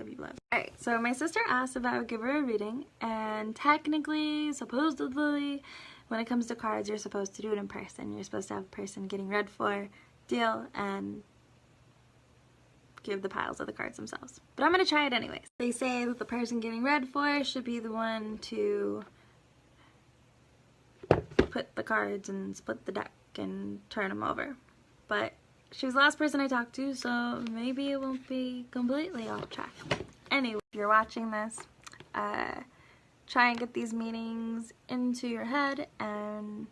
give you love. Alright, so my sister asked if I would give her a reading, and technically, supposedly, when it comes to cards, you're supposed to do it in person. You're supposed to have a person getting read for, deal, and give the piles of the cards themselves. But I'm going to try it anyways. They say that the person getting read for should be the one to put the cards and split the deck and turn them over. But she was the last person I talked to, so maybe it won't be completely off track. Anyway, if you're watching this, try and get these meanings into your head and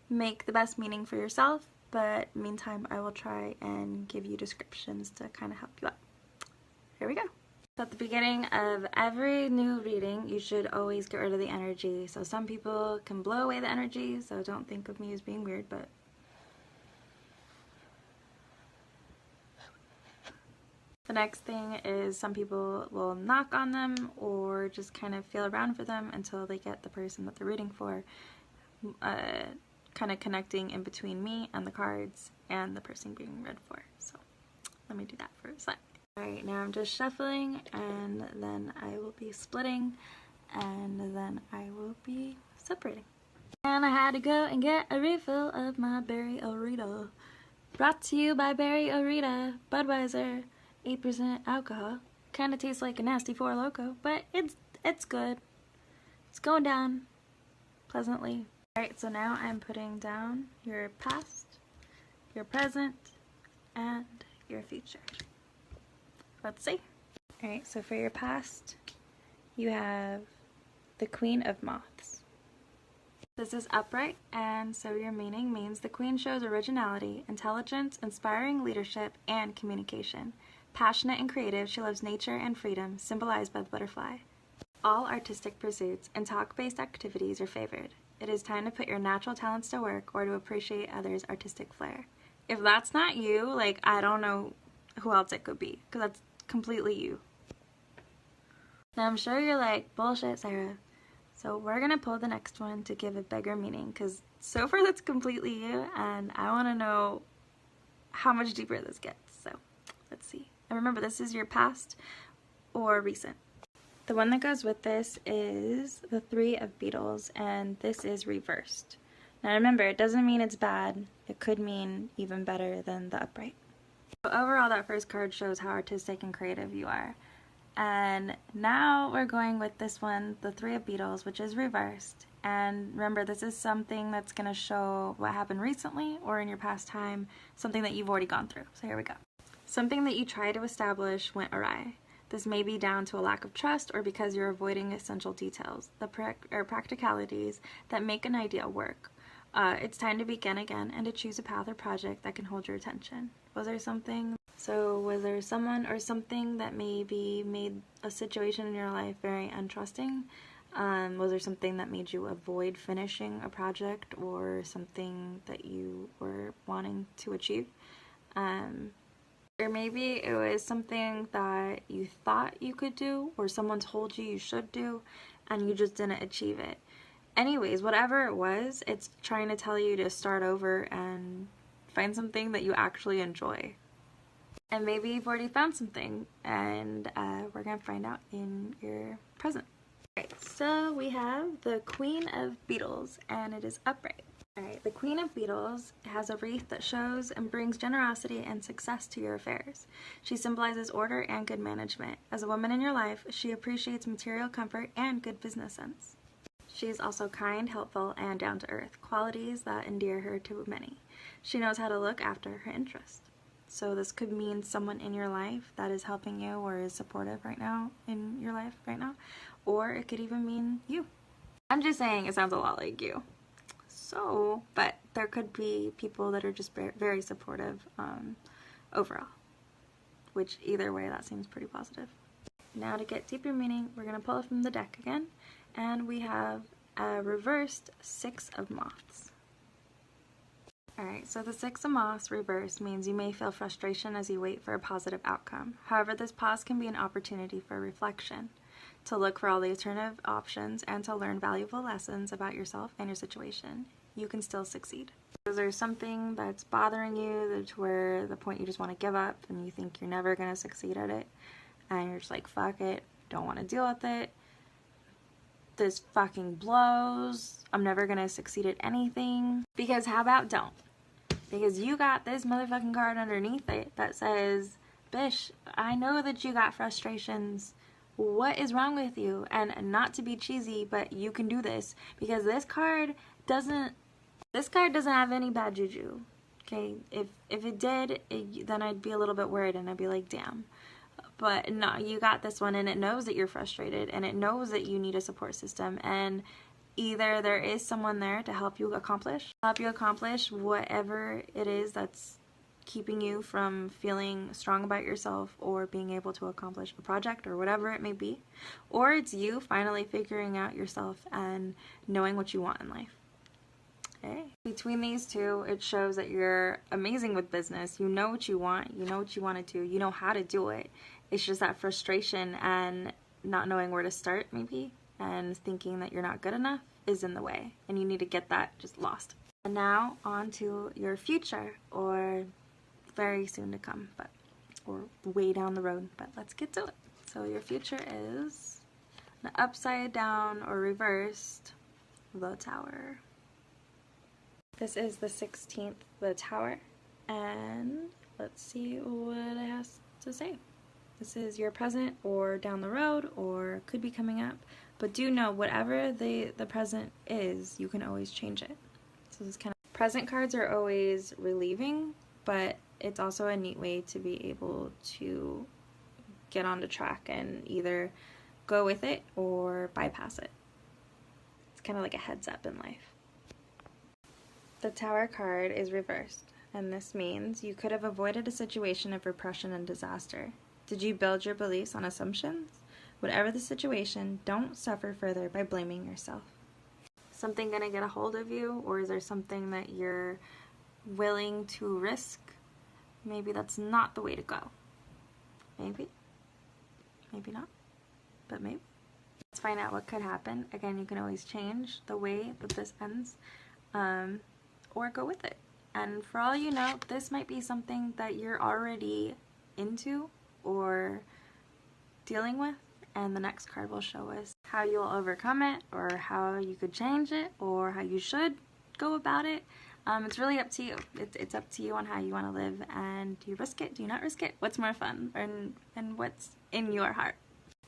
make the best meaning for yourself. But meantime, I will try and give you descriptions to kind of help you out. Here we go. At the beginning of every new reading, you should always get rid of the energy. So some people can blow away the energy, so don't think of me as being weird, but the next thing is some people will knock on them or just kind of feel around for them until they get the person that they're rooting for, kind of connecting in between me and the cards and the person being read for. So let me do that for a sec. Alright, now I'm just shuffling, and then I will be splitting, and then I will be separating. And I had to go and get a refill of my Berry Orita. Brought to you by Berry Orita, Budweiser, 8% alcohol. Kind of tastes like a nasty Four Loko, but it's good. It's going down pleasantly. Alright, so now I'm putting down your past, your present, and your future. Let's see. Alright, so for your past, you have the Queen of Moths. This is upright, and so your meaning means the Queen shows originality, intelligence, inspiring leadership, and communication. Passionate and creative, she loves nature and freedom, symbolized by the butterfly. All artistic pursuits and talk-based activities are favored. It is time to put your natural talents to work or to appreciate others' artistic flair. If that's not you, like, I don't know who else it could be, because that's completely you. Now I'm sure you're like, bullshit, Sarah. So we're gonna pull the next one to give a bigger meaning, because so far that's completely you, and I want to know how much deeper this gets. So let's see. And remember, this is your past or recent. The one that goes with this is the Three of Beetles, and this is reversed. Now remember, it doesn't mean it's bad. It could mean even better than the upright. So overall, that first card shows how artistic and creative you are. And now we're going with this one, the Three of Beetles, which is reversed. And remember, this is something that's going to show what happened recently or in your past time, something that you've already gone through. So here we go. Something that you tried to establish went awry. This may be down to a lack of trust or because you're avoiding essential details, the practicalities that make an idea work. It's time to begin again and to choose a path or project that can hold your attention. Was there something? So was there someone or something that maybe made a situation in your life very untrusting? Was there something that made you avoid finishing a project or something that you were wanting to achieve? Or maybe it was something that you thought you could do or someone told you you should do and you just didn't achieve it. Anyways, whatever it was, it's trying to tell you to start over and find something that you actually enjoy. And maybe you've already found something, and we're going to find out in your present. Alright, so we have the Queen of Beetles, and it is upright. Alright, the Queen of Beetles has a wreath that shows and brings generosity and success to your affairs. She symbolizes order and good management. As a woman in your life, she appreciates material comfort and good business sense. She is also kind, helpful, and down-to-earth, qualities that endear her to many. She knows how to look after her interests. So this could mean someone in your life that is helping you or is supportive right now in your life right now, or it could even mean you. I'm just saying it sounds a lot like you. So, but there could be people that are just very supportive overall, which either way that seems pretty positive. Now to get deeper meaning, we're going to pull from the deck again, and we have a reversed Six of Moths. Alright, so the Six of Moths reversed means you may feel frustration as you wait for a positive outcome. However, this pause can be an opportunity for reflection, to look for all the alternative options, and to learn valuable lessons about yourself and your situation. You can still succeed. Is there something that's bothering you to where the point you just want to give up and you think you're never going to succeed at it? and you're just like, fuck it, don't want to deal with it, this fucking blows, I'm never gonna succeed at anything. Because how about don't? Because you got this motherfucking card underneath it that says, bish, I know that you got frustrations. What is wrong with you? And not to be cheesy, but you can do this. Because this card doesn't have any bad juju. Okay, if it did, then I'd be a little bit worried and I'd be like, damn. But no, you got this one, and it knows that you're frustrated, and it knows that you need a support system, and either there is someone there to help you accomplish whatever it is that's keeping you from feeling strong about yourself or being able to accomplish a project or whatever it may be, or it's you finally figuring out yourself and knowing what you want in life. Okay. Between these two, it shows that you're amazing with business. You know what you want, you know what you want to do, you know how to do it. It's just that frustration and not knowing where to start, maybe, and thinking that you're not good enough is in the way, and you need to get that just lost. And now on to your future, or very soon to come, or way down the road, but let's get to it. So your future is an upside down or reversed the Tower. This is the 16th, the Tower, and let's see what it has to say. This is your present or down the road or could be coming up, but do know whatever the present is, you can always change it. So this kind of present cards are always relieving, but it's also a neat way to be able to get on the track and either go with it or bypass it. It's kind of like a heads up in life. The Tower card is reversed, and this means you could have avoided a situation of repression and disaster. Did you build your beliefs on assumptions? Whatever the situation, don't suffer further by blaming yourself. Something gonna get a hold of you, or is there something that you're willing to risk? Maybe that's not the way to go. Maybe. Maybe not. But maybe. Let's find out what could happen. Again, you can always change the way that this ends, or go with it. And for all you know, this might be something that you're already into or dealing with, and the next card will show us how you'll overcome it, or how you could change it, or how you should go about it. It's really up to you. It's up to you on how you want to live, and do you risk it? Do you not risk it? What's more fun, and what's in your heart?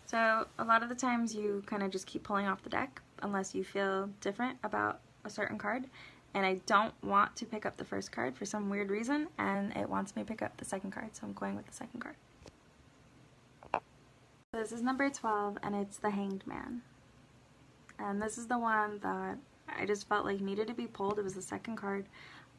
So a lot of the times you kind of just keep pulling off the deck unless you feel different about a certain card, and I don't want to pick up the first card for some weird reason, and it wants me to pick up the second card, so I'm going with the second card. This is number 12, and it's the Hanged Man. And this is the one that I just felt like needed to be pulled. It was the second card.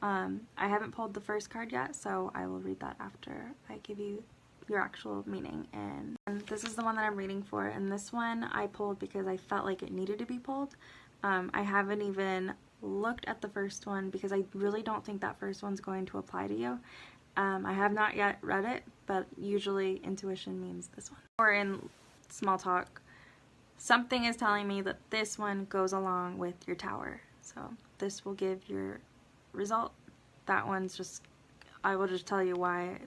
I haven't pulled the first card yet, so I will read that after I give you your actual meaning. And this is the one that I'm reading for, and this one I pulled because I felt like it needed to be pulled. I haven't even looked at the first one because I really don't think that first one's going to apply to you. I have not yet read it, but usually intuition means this one. Or in small talk, something is telling me that this one goes along with your Tower. So this will give your result. That one's just, I will just tell you why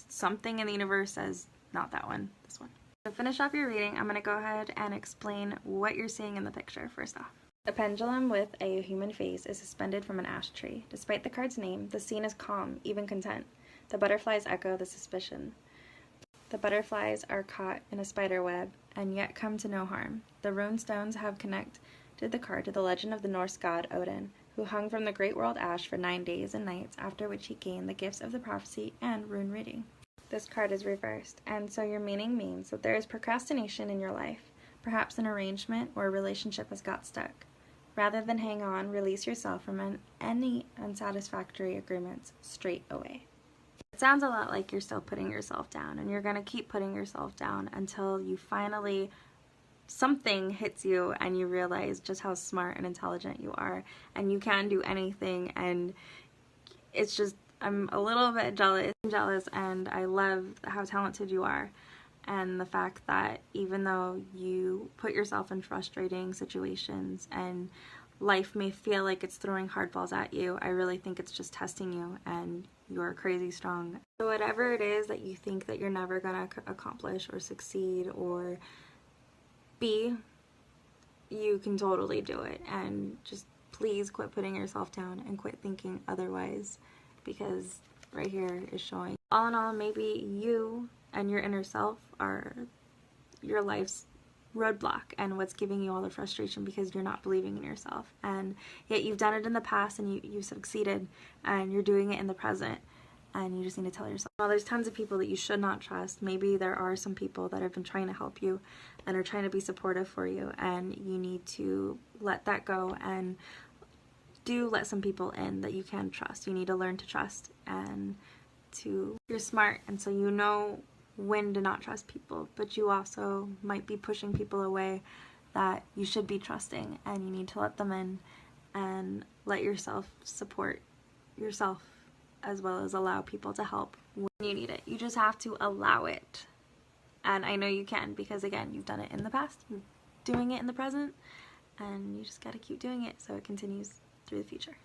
something in the universe says not that one, this one. To finish off your reading, I'm going to go ahead and explain what you're seeing in the picture first off. A pendulum with a human face is suspended from an ash tree. Despite the card's name, the scene is calm, even content. The butterflies echo the suspicion. The butterflies are caught in a spider web and yet come to no harm. The rune stones have connected the card to the legend of the Norse god Odin, who hung from the great world ash for 9 days and nights, after which he gained the gifts of the prophecy and rune reading. This card is reversed, and so your meaning means that there is procrastination in your life. Perhaps an arrangement or a relationship has got stuck. Rather than hang on, release yourself from any unsatisfactory agreements straight away. It sounds a lot like you're still putting yourself down, and you're going to keep putting yourself down until you finally, something hits you and you realize just how smart and intelligent you are, and you can do anything, and it's just, I'm a little bit jealous, and I love how talented you are, and the fact that even though you put yourself in frustrating situations and life may feel like it's throwing hardballs at you, I really think it's just testing you, and you're crazy strong. So whatever it is that you think that you're never gonna accomplish or succeed or be, you can totally do it. And just please quit putting yourself down and quit thinking otherwise, because right here is showing, all in all, maybe you and your inner self are your life's roadblock and what's giving you all the frustration, because you're not believing in yourself. And yet you've done it in the past and you succeeded, and you're doing it in the present, and you just need to tell yourself. Well, there's tons of people that you should not trust. Maybe there are some people that have been trying to help you and are trying to be supportive for you, and you need to let that go and do let some people in that you can trust. You need to learn to trust, and you're smart, and so you know when to not trust people, but you also might be pushing people away that you should be trusting, and you need to let them in and let yourself support yourself, as well as allow people to help when you need it. You just have to allow it, and I know you can, because again, you've done it in the past, you're doing it in the present, and you just gotta keep doing it so it continues through the future.